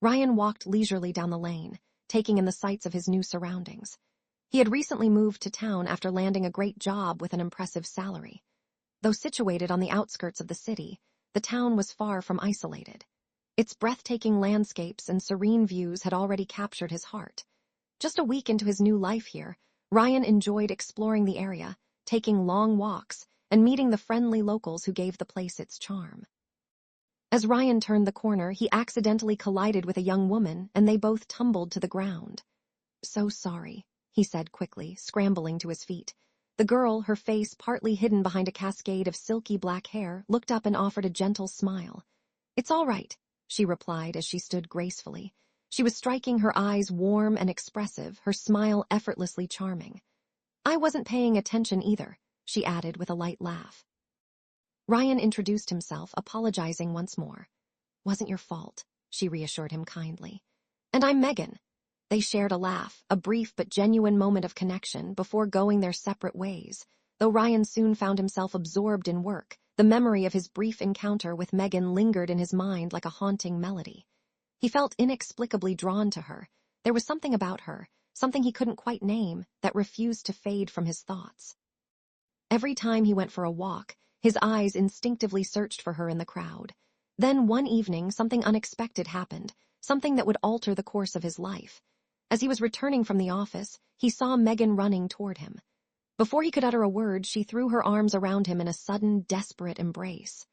Ryan walked leisurely down the lane, taking in the sights of his new surroundings. He had recently moved to town after landing a great job with an impressive salary. Though situated on the outskirts of the city, the town was far from isolated. Its breathtaking landscapes and serene views had already captured his heart. Just a week into his new life here, Ryan enjoyed exploring the area, taking long walks, and meeting the friendly locals who gave the place its charm. As Ryan turned the corner, he accidentally collided with a young woman, and they both tumbled to the ground. "So sorry," he said quickly, scrambling to his feet. The girl, her face partly hidden behind a cascade of silky black hair, looked up and offered a gentle smile. "It's all right," she replied as she stood gracefully. She was striking, her eyes warm and expressive, her smile effortlessly charming. "I wasn't paying attention either," she added with a light laugh. Ryan introduced himself, apologizing once more. "Wasn't your fault," she reassured him kindly. "And I'm Megan." They shared a laugh, a brief but genuine moment of connection before going their separate ways. Though Ryan soon found himself absorbed in work, the memory of his brief encounter with Megan lingered in his mind like a haunting melody. He felt inexplicably drawn to her. There was something about her, something he couldn't quite name, that refused to fade from his thoughts. Every time he went for a walk, his eyes instinctively searched for her in the crowd. Then one evening, something unexpected happened, something that would alter the course of his life. As he was returning from the office, he saw Megan running toward him. Before he could utter a word, she threw her arms around him in a sudden, desperate embrace.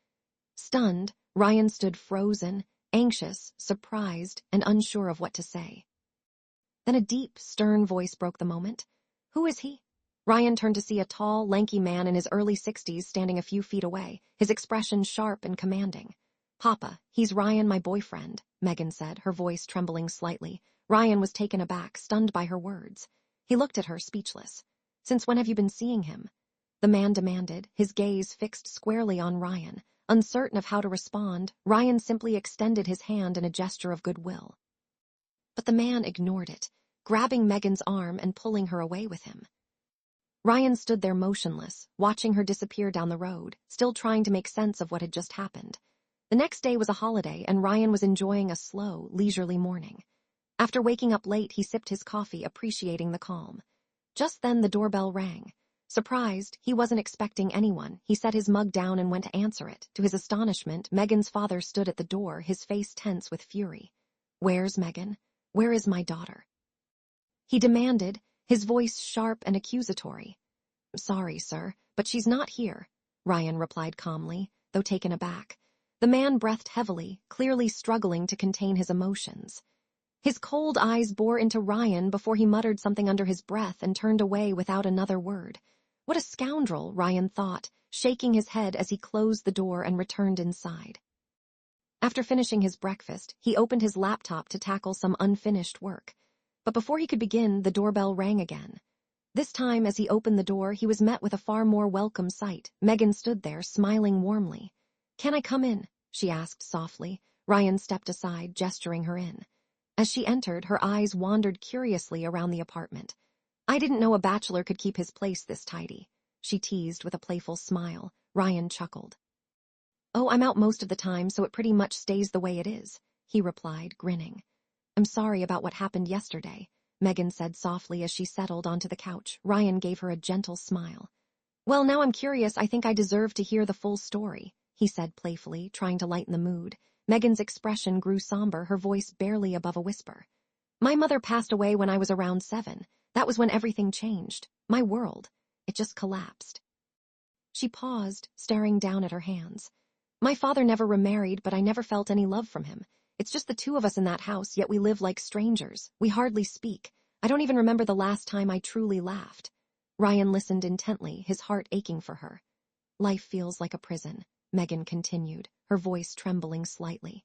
Stunned, Ryan stood frozen, anxious, surprised, and unsure of what to say. Then a deep, stern voice broke the moment. "Who is he?" Ryan turned to see a tall, lanky man in his early 60s standing a few feet away, his expression sharp and commanding. "Papa, he's Ryan, my boyfriend," Megan said, her voice trembling slightly. Ryan was taken aback, stunned by her words. He looked at her, speechless. "Since when have you been seeing him?" the man demanded, his gaze fixed squarely on Ryan. Uncertain of how to respond, Ryan simply extended his hand in a gesture of goodwill. But the man ignored it, grabbing Megan's arm and pulling her away with him. Ryan stood there motionless, watching her disappear down the road, still trying to make sense of what had just happened. The next day was a holiday, and Ryan was enjoying a slow, leisurely morning. After waking up late, he sipped his coffee, appreciating the calm. Just then the doorbell rang. Surprised, he wasn't expecting anyone. He set his mug down and went to answer it. To his astonishment, Megan's father stood at the door, his face tense with fury. "Where's Megan? Where is my daughter?" he demanded, his voice sharp and accusatory. "Sorry, sir, but she's not here," Ryan replied calmly, though taken aback. The man breathed heavily, clearly struggling to contain his emotions. His cold eyes bore into Ryan before he muttered something under his breath and turned away without another word. What a scoundrel, Ryan thought, shaking his head as he closed the door and returned inside. After finishing his breakfast, he opened his laptop to tackle some unfinished work. But before he could begin, the doorbell rang again. This time, as he opened the door, he was met with a far more welcome sight. Megan stood there, smiling warmly. "Can I come in?" she asked softly. Ryan stepped aside, gesturing her in. As she entered, her eyes wandered curiously around the apartment. "I didn't know a bachelor could keep his place this tidy," she teased with a playful smile. Ryan chuckled. "Oh, I'm out most of the time, so it pretty much stays the way it is," he replied, grinning. "I'm sorry about what happened yesterday," Megan said softly as she settled onto the couch. Ryan gave her a gentle smile. "Well, now I'm curious. I think I deserve to hear the full story," he said playfully, trying to lighten the mood. Megan's expression grew somber, her voice barely above a whisper. "My mother passed away when I was around 7. That was when everything changed. My world. It just collapsed." She paused, staring down at her hands. "My father never remarried, but I never felt any love from him. It's just the two of us in that house, yet we live like strangers. We hardly speak. I don't even remember the last time I truly laughed." Ryan listened intently, his heart aching for her. "Life feels like a prison," Megan continued, her voice trembling slightly.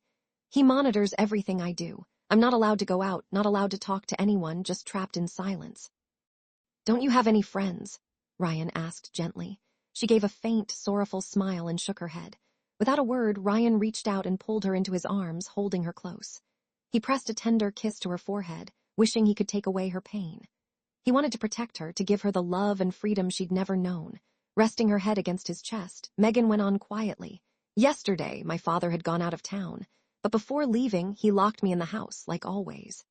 "He monitors everything I do. I'm not allowed to go out, not allowed to talk to anyone, just trapped in silence." "Don't you have any friends?" Ryan asked gently. She gave a faint, sorrowful smile and shook her head. Without a word, Ryan reached out and pulled her into his arms, holding her close. He pressed a tender kiss to her forehead, wishing he could take away her pain. He wanted to protect her, to give her the love and freedom she'd never known. Resting her head against his chest, Megan went on quietly. "Yesterday, my father had gone out of town. but before leaving, he locked me in the house, like always.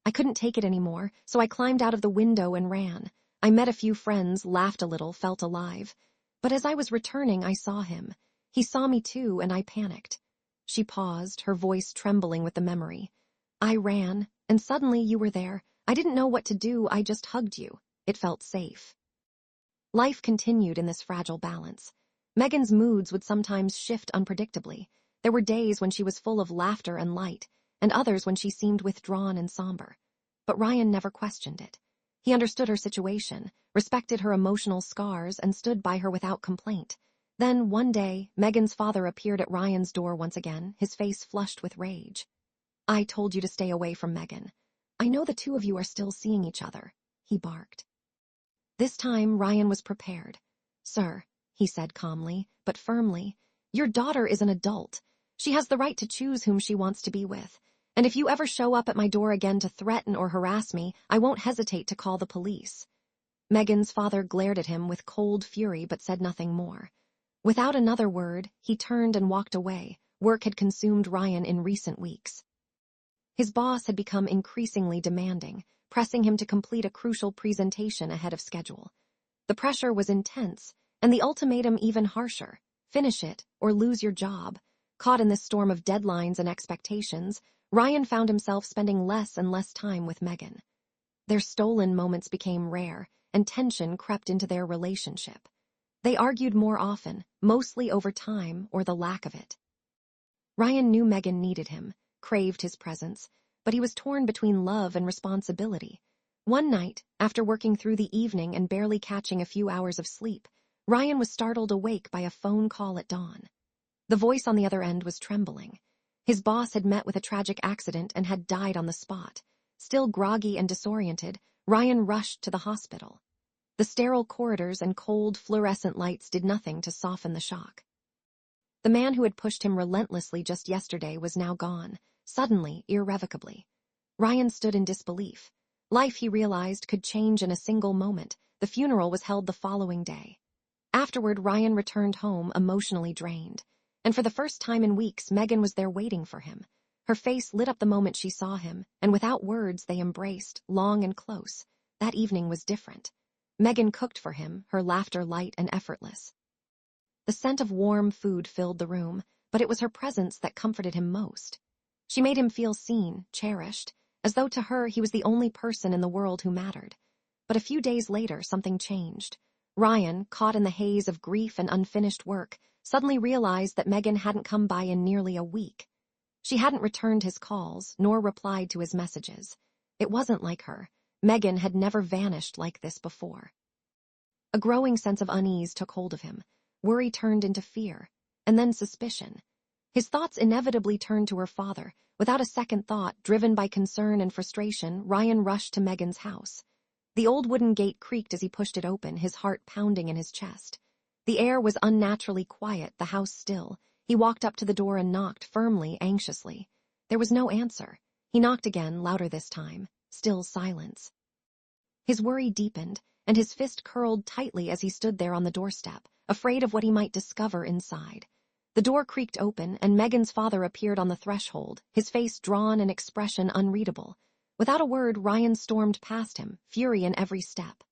I couldn't take it anymore, so I climbed out of the window and ran. I met a few friends, laughed a little, felt alive. But as I was returning, I saw him. He saw me too, and I panicked. She paused, her voice trembling with the memory. I ran, and suddenly you were there. I didn't know what to do, I just hugged you. It felt safe. Life continued in this fragile balance. Megan's moods would sometimes shift unpredictably. There were days when she was full of laughter and light, and others when she seemed withdrawn and somber. But Ryan never questioned it. He understood her situation, respected her emotional scars, and stood by her without complaint. Then, one day, Megan's father appeared at Ryan's door once again, his face flushed with rage. I told you to stay away from Megan. I know the two of you are still seeing each other, he barked. This time, Ryan was prepared. Sir, he said calmly, but firmly, your daughter is an adult. She has the right to choose whom she wants to be with. And if you ever show up at my door again to threaten or harass me, I won't hesitate to call the police. Megan's father glared at him with cold fury but said nothing more. Without another word, he turned and walked away. Work had consumed Ryan in recent weeks. His boss had become increasingly demanding, pressing him to complete a crucial presentation ahead of schedule. The pressure was intense, and the ultimatum even harsher. Finish it, or lose your job. Caught in this storm of deadlines and expectations, Ryan found himself spending less and less time with Megan. Their stolen moments became rare, and tension crept into their relationship. They argued more often, mostly over time or the lack of it. Ryan knew Megan needed him, craved his presence, but he was torn between love and responsibility. One night, after working through the evening and barely catching a few hours of sleep, Ryan was startled awake by a phone call at dawn. The voice on the other end was trembling. His boss had met with a tragic accident and had died on the spot. Still groggy and disoriented, Ryan rushed to the hospital. The sterile corridors and cold fluorescent lights did nothing to soften the shock. The man who had pushed him relentlessly just yesterday was now gone, suddenly, irrevocably. Ryan stood in disbelief. Life, he realized, could change in a single moment. The funeral was held the following day. Afterward, Ryan returned home, emotionally drained. And for the first time in weeks, Megan was there waiting for him. Her face lit up the moment she saw him, and without words they embraced, long and close. That evening was different. Megan cooked for him, her laughter light and effortless. The scent of warm food filled the room, but it was her presence that comforted him most. She made him feel seen, cherished, as though to her he was the only person in the world who mattered. But a few days later, something changed. Ryan, caught in the haze of grief and unfinished work, suddenly realized that Megan hadn't come by in nearly a week. She hadn't returned his calls, nor replied to his messages. It wasn't like her. Megan had never vanished like this before. A growing sense of unease took hold of him. Worry turned into fear, and then suspicion. His thoughts inevitably turned to her father. Without a second thought, driven by concern and frustration, Ryan rushed to Megan's house. The old wooden gate creaked as he pushed it open, his heart pounding in his chest. The air was unnaturally quiet, the house still. He walked up to the door and knocked, firmly, anxiously. There was no answer. He knocked again, louder this time. Still silence. His worry deepened, and his fist curled tightly as he stood there on the doorstep, afraid of what he might discover inside. The door creaked open, and Megan's father appeared on the threshold, his face drawn and expression unreadable. Without a word, Ryan stormed past him, fury in every step.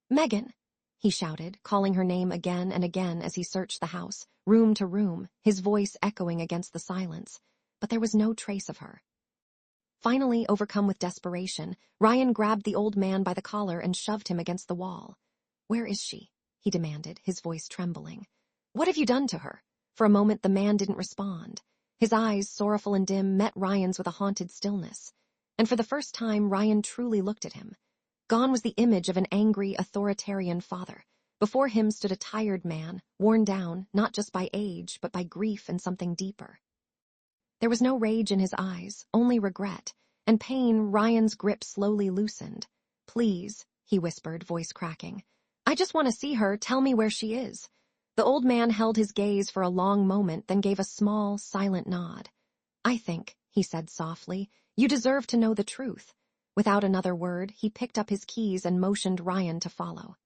"Megan!" he shouted, calling her name again and again as he searched the house, room to room, his voice echoing against the silence. But there was no trace of her. Finally, overcome with desperation, Ryan grabbed the old man by the collar and shoved him against the wall. "Where is she?" he demanded, his voice trembling. "What have you done to her?" For a moment the man didn't respond. His eyes, sorrowful and dim, met Ryan's with a haunted stillness. And for the first time, Ryan truly looked at him. Gone was the image of an angry, authoritarian father. Before him stood a tired man, worn down, not just by age, but by grief and something deeper. There was no rage in his eyes, only regret, and pain. Ryan's grip slowly loosened. "Please," he whispered, voice cracking. "I just want to see her, tell me where she is." The old man held his gaze for a long moment, then gave a small, silent nod. "I think," he said softly, "you deserve to know the truth." Without another word, he picked up his keys and motioned Ryan to follow.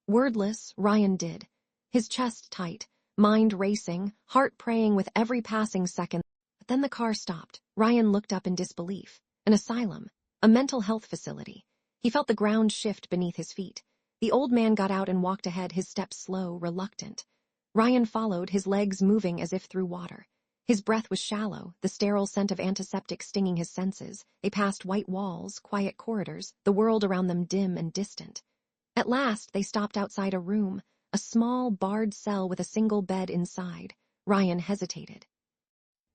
Wordless, Ryan did. His chest tight, mind racing, heart praying with every passing second. But then the car stopped. Ryan looked up in disbelief. An asylum. A mental health facility. He felt the ground shift beneath his feet. The old man got out and walked ahead, his steps slow, reluctant. Ryan followed, his legs moving as if through water. His breath was shallow, the sterile scent of antiseptic stinging his senses. They passed white walls, quiet corridors, the world around them dim and distant. At last, they stopped outside a room, a small, barred cell with a single bed inside. Ryan hesitated.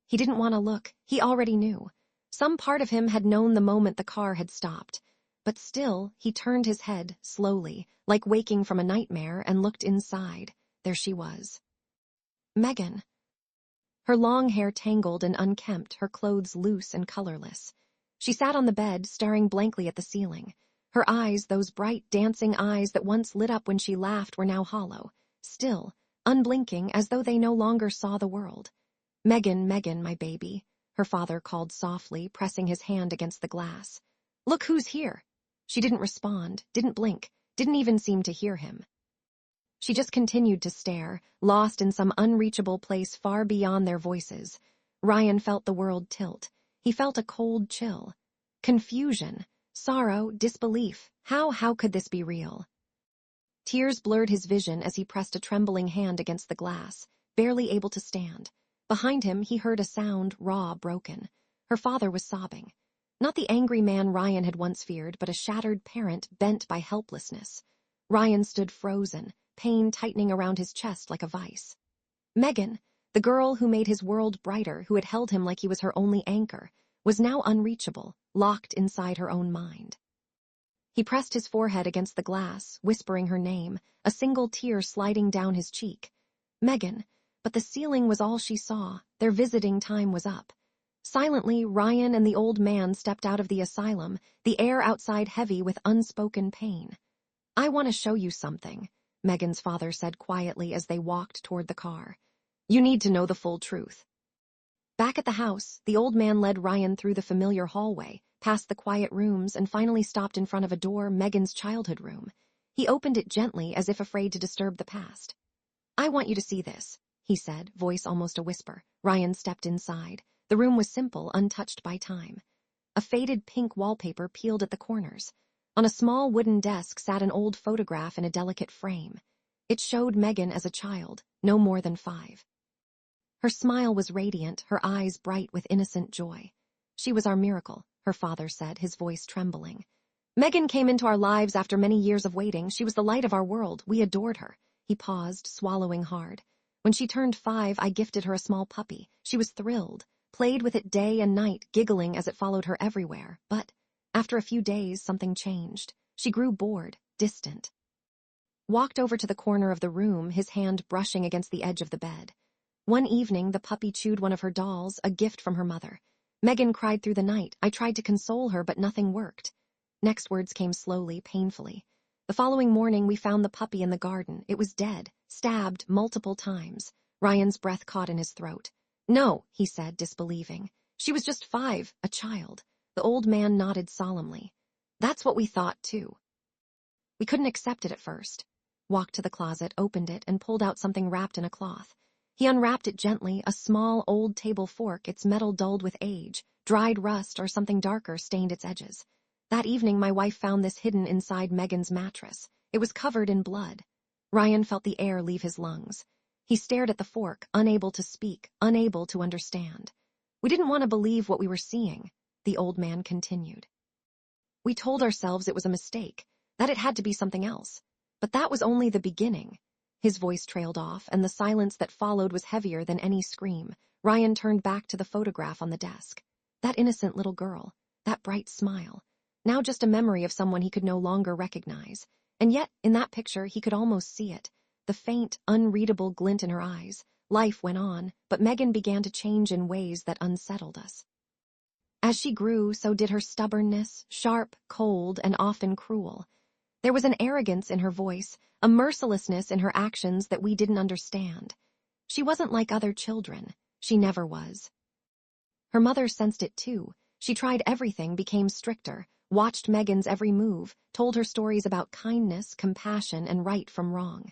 He didn't want to look. He already knew. Some part of him had known the moment the car had stopped. But still, he turned his head, slowly, like waking from a nightmare, and looked inside. There she was. Megan. Her long hair tangled and unkempt, her clothes loose and colorless. She sat on the bed, staring blankly at the ceiling. Her eyes, those bright, dancing eyes that once lit up when she laughed, were now hollow, still, unblinking, as though they no longer saw the world. "Megan, Megan, my baby," her father called softly, pressing his hand against the glass. "Look who's here." She didn't respond, didn't blink, didn't even seem to hear him. She just continued to stare, lost in some unreachable place far beyond their voices. Ryan felt the world tilt. He felt a cold chill. Confusion, sorrow, disbelief. How could this be real? Tears blurred his vision as he pressed a trembling hand against the glass, barely able to stand. Behind him, he heard a sound, raw, broken. Her father was sobbing. Not the angry man Ryan had once feared, but a shattered parent bent by helplessness. Ryan stood frozen, pain tightening around his chest like a vice. Megan, the girl who made his world brighter, who had held him like he was her only anchor, was now unreachable, locked inside her own mind. He pressed his forehead against the glass, whispering her name, a single tear sliding down his cheek. Megan, but the ceiling was all she saw. Their visiting time was up. Silently, Ryan and the old man stepped out of the asylum, the air outside heavy with unspoken pain. "I want to show you something," Megan's father said quietly as they walked toward the car. "You need to know the full truth." Back at the house, the old man led Ryan through the familiar hallway, past the quiet rooms, and finally stopped in front of a door, Megan's childhood room. He opened it gently, as if afraid to disturb the past. "I want you to see this," he said, voice almost a whisper. Ryan stepped inside. The room was simple, untouched by time. A faded pink wallpaper peeled at the corners. On a small wooden desk sat an old photograph in a delicate frame. It showed Megan as a child, no more than 5. Her smile was radiant, her eyes bright with innocent joy. "She was our miracle," her father said, his voice trembling. "Megan came into our lives after many years of waiting. She was the light of our world. We adored her." He paused, swallowing hard. "When she turned 5, I gifted her a small puppy. She was thrilled, played with it day and night, giggling as it followed her everywhere. But after a few days, something changed. She grew bored, distant." Walked over to the corner of the room, his hand brushing against the edge of the bed. One evening, the puppy chewed one of her dolls, a gift from her mother. Megan cried through the night. I tried to console her, but nothing worked. Next words came slowly, painfully. "The following morning, we found the puppy in the garden. It was dead, stabbed multiple times." Ryan's breath caught in his throat. "No," he said, disbelieving. "She was just 5, a child." The old man nodded solemnly. "That's what we thought, too. We couldn't accept it at first." Walked to the closet, opened it, and pulled out something wrapped in a cloth. He unwrapped it gently, a small, old table fork, its metal dulled with age. Dried rust or something darker stained its edges. That evening, my wife found this hidden inside Megan's mattress. It was covered in blood. Ryan felt the air leave his lungs. He stared at the fork, unable to speak, unable to understand. "We didn't want to believe what we were seeing," the old man continued. "We told ourselves it was a mistake, that it had to be something else. But that was only the beginning." His voice trailed off, and the silence that followed was heavier than any scream. Ryan turned back to the photograph on the desk. That innocent little girl, that bright smile. Now just a memory of someone he could no longer recognize. And yet, in that picture, he could almost see it. The faint, unreadable glint in her eyes. Life went on, but Megan began to change in ways that unsettled us. As she grew, so did her stubbornness, sharp, cold, and often cruel. There was an arrogance in her voice, a mercilessness in her actions that we didn't understand. She wasn't like other children. She never was. Her mother sensed it too. She tried everything, became stricter, watched Megan's every move, told her stories about kindness, compassion, and right from wrong.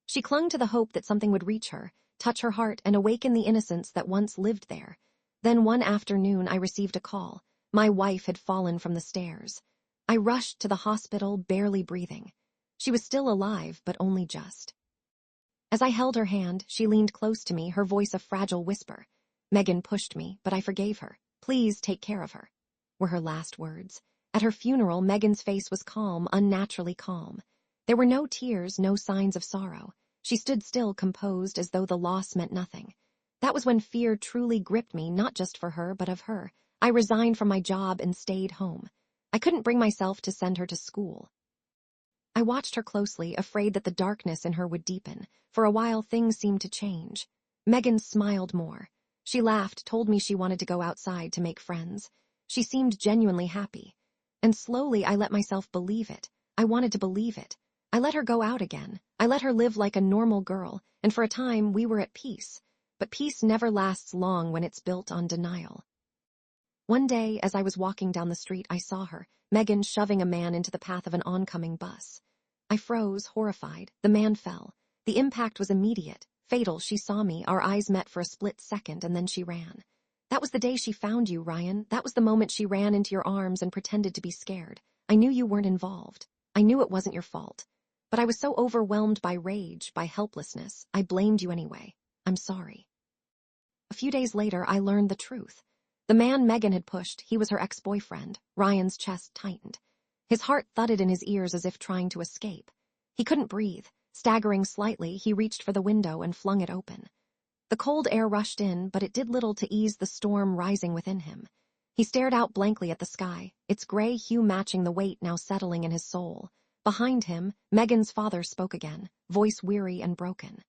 She clung to the hope that something would reach her, touch her heart, and awaken the innocence that once lived there. Then one afternoon I received a call. My wife had fallen from the stairs. I rushed to the hospital, barely breathing. She was still alive, but only just. As I held her hand, she leaned close to me, her voice a fragile whisper. Megan pushed me, but I forgave her. Please take care of her, were her last words. At her funeral, Megan's face was calm, unnaturally calm. There were no tears, no signs of sorrow. She stood still, composed, as though the loss meant nothing. That was when fear truly gripped me, not just for her, but of her. I resigned from my job and stayed home. I couldn't bring myself to send her to school. I watched her closely, afraid that the darkness in her would deepen. For a while, things seemed to change. Megan smiled more. She laughed, told me she wanted to go outside to make friends. She seemed genuinely happy. And slowly I let myself believe it. I wanted to believe it. I let her go out again. I let her live like a normal girl, and for a time we were at peace. But peace never lasts long when it's built on denial. One day, as I was walking down the street, I saw her, Megan, shoving a man into the path of an oncoming bus. I froze, horrified. The man fell. The impact was immediate, fatal. She saw me, our eyes met for a split second, and then she ran. That was the day she found you, Ryan. That was the moment she ran into your arms and pretended to be scared. I knew you weren't involved. I knew it wasn't your fault. But I was so overwhelmed by rage, by helplessness. I blamed you anyway. I'm sorry. A few days later, I learned the truth. The man Megan had pushed, he was her ex-boyfriend. Ryan's chest tightened. His heart thudded in his ears as if trying to escape. He couldn't breathe. Staggering slightly, he reached for the window and flung it open. The cold air rushed in, but it did little to ease the storm rising within him. He stared out blankly at the sky, its gray hue matching the weight now settling in his soul. Behind him, Megan's father spoke again, voice weary and broken.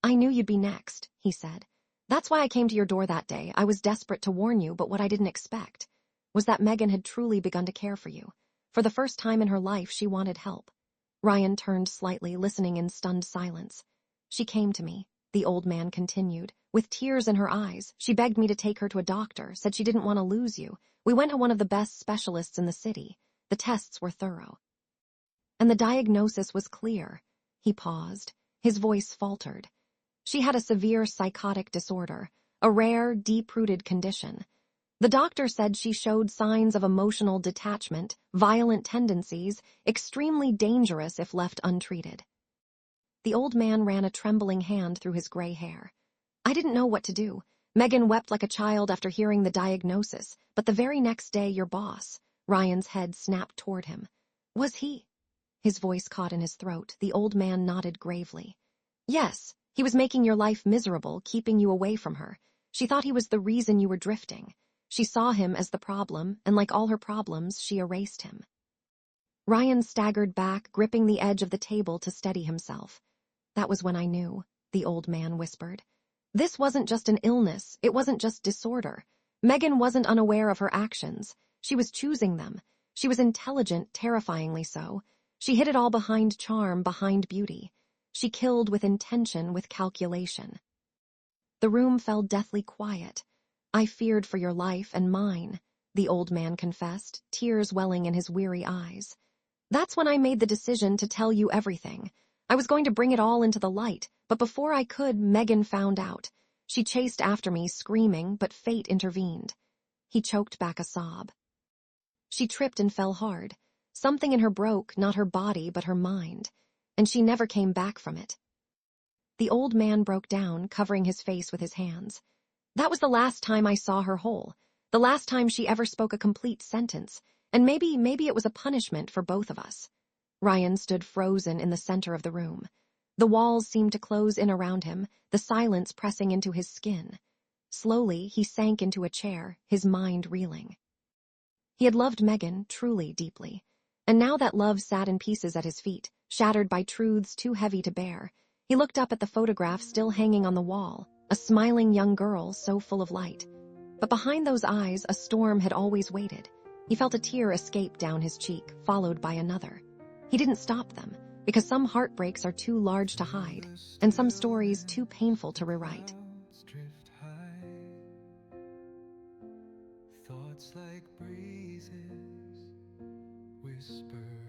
I knew you'd be next, he said. That's why I came to your door that day. I was desperate to warn you, but what I didn't expect was that Megan had truly begun to care for you. For the first time in her life, she wanted help. Ryan turned slightly, listening in stunned silence. She came to me, the old man continued, with tears in her eyes. She begged me to take her to a doctor, said she didn't want to lose you. We went to one of the best specialists in the city. The tests were thorough. And the diagnosis was clear. He paused. His voice faltered. She had a severe psychotic disorder, a rare, deep-rooted condition. The doctor said she showed signs of emotional detachment, violent tendencies, extremely dangerous if left untreated. The old man ran a trembling hand through his gray hair. I didn't know what to do. Megan wept like a child after hearing the diagnosis, but the very next day your boss, Ryan's head snapped toward him. Was he? His voice caught in his throat. The old man nodded gravely. Yes. He was making your life miserable, keeping you away from her. She thought he was the reason you were drifting. She saw him as the problem, and like all her problems, she erased him. Ryan staggered back, gripping the edge of the table to steady himself. That was when I knew, the old man whispered. This wasn't just an illness, it wasn't just disorder. Megan wasn't unaware of her actions. She was choosing them. She was intelligent, terrifyingly so. She hid it all behind charm, behind beauty. She killed with intention, with calculation. The room fell deathly quiet. I feared for your life and mine, the old man confessed, tears welling in his weary eyes. That's when I made the decision to tell you everything. I was going to bring it all into the light, but before I could, Megan found out. She chased after me, screaming, but fate intervened. He choked back a sob. She tripped and fell hard. Something in her broke, not her body, but her mind. And she never came back from it. The old man broke down, covering his face with his hands. That was the last time I saw her whole, the last time she ever spoke a complete sentence, and maybe it was a punishment for both of us. Ryan stood frozen in the center of the room. The walls seemed to close in around him, the silence pressing into his skin. Slowly, he sank into a chair, his mind reeling. He had loved Megan, truly, deeply. And now that love sat in pieces at his feet, shattered by truths too heavy to bear. He looked up at the photograph still hanging on the wall, a smiling young girl so full of light. But behind those eyes, a storm had always waited. He felt a tear escape down his cheek, followed by another. He didn't stop them, because some heartbreaks are too large to hide, and some stories too painful to rewrite. Thoughts like breezes whisper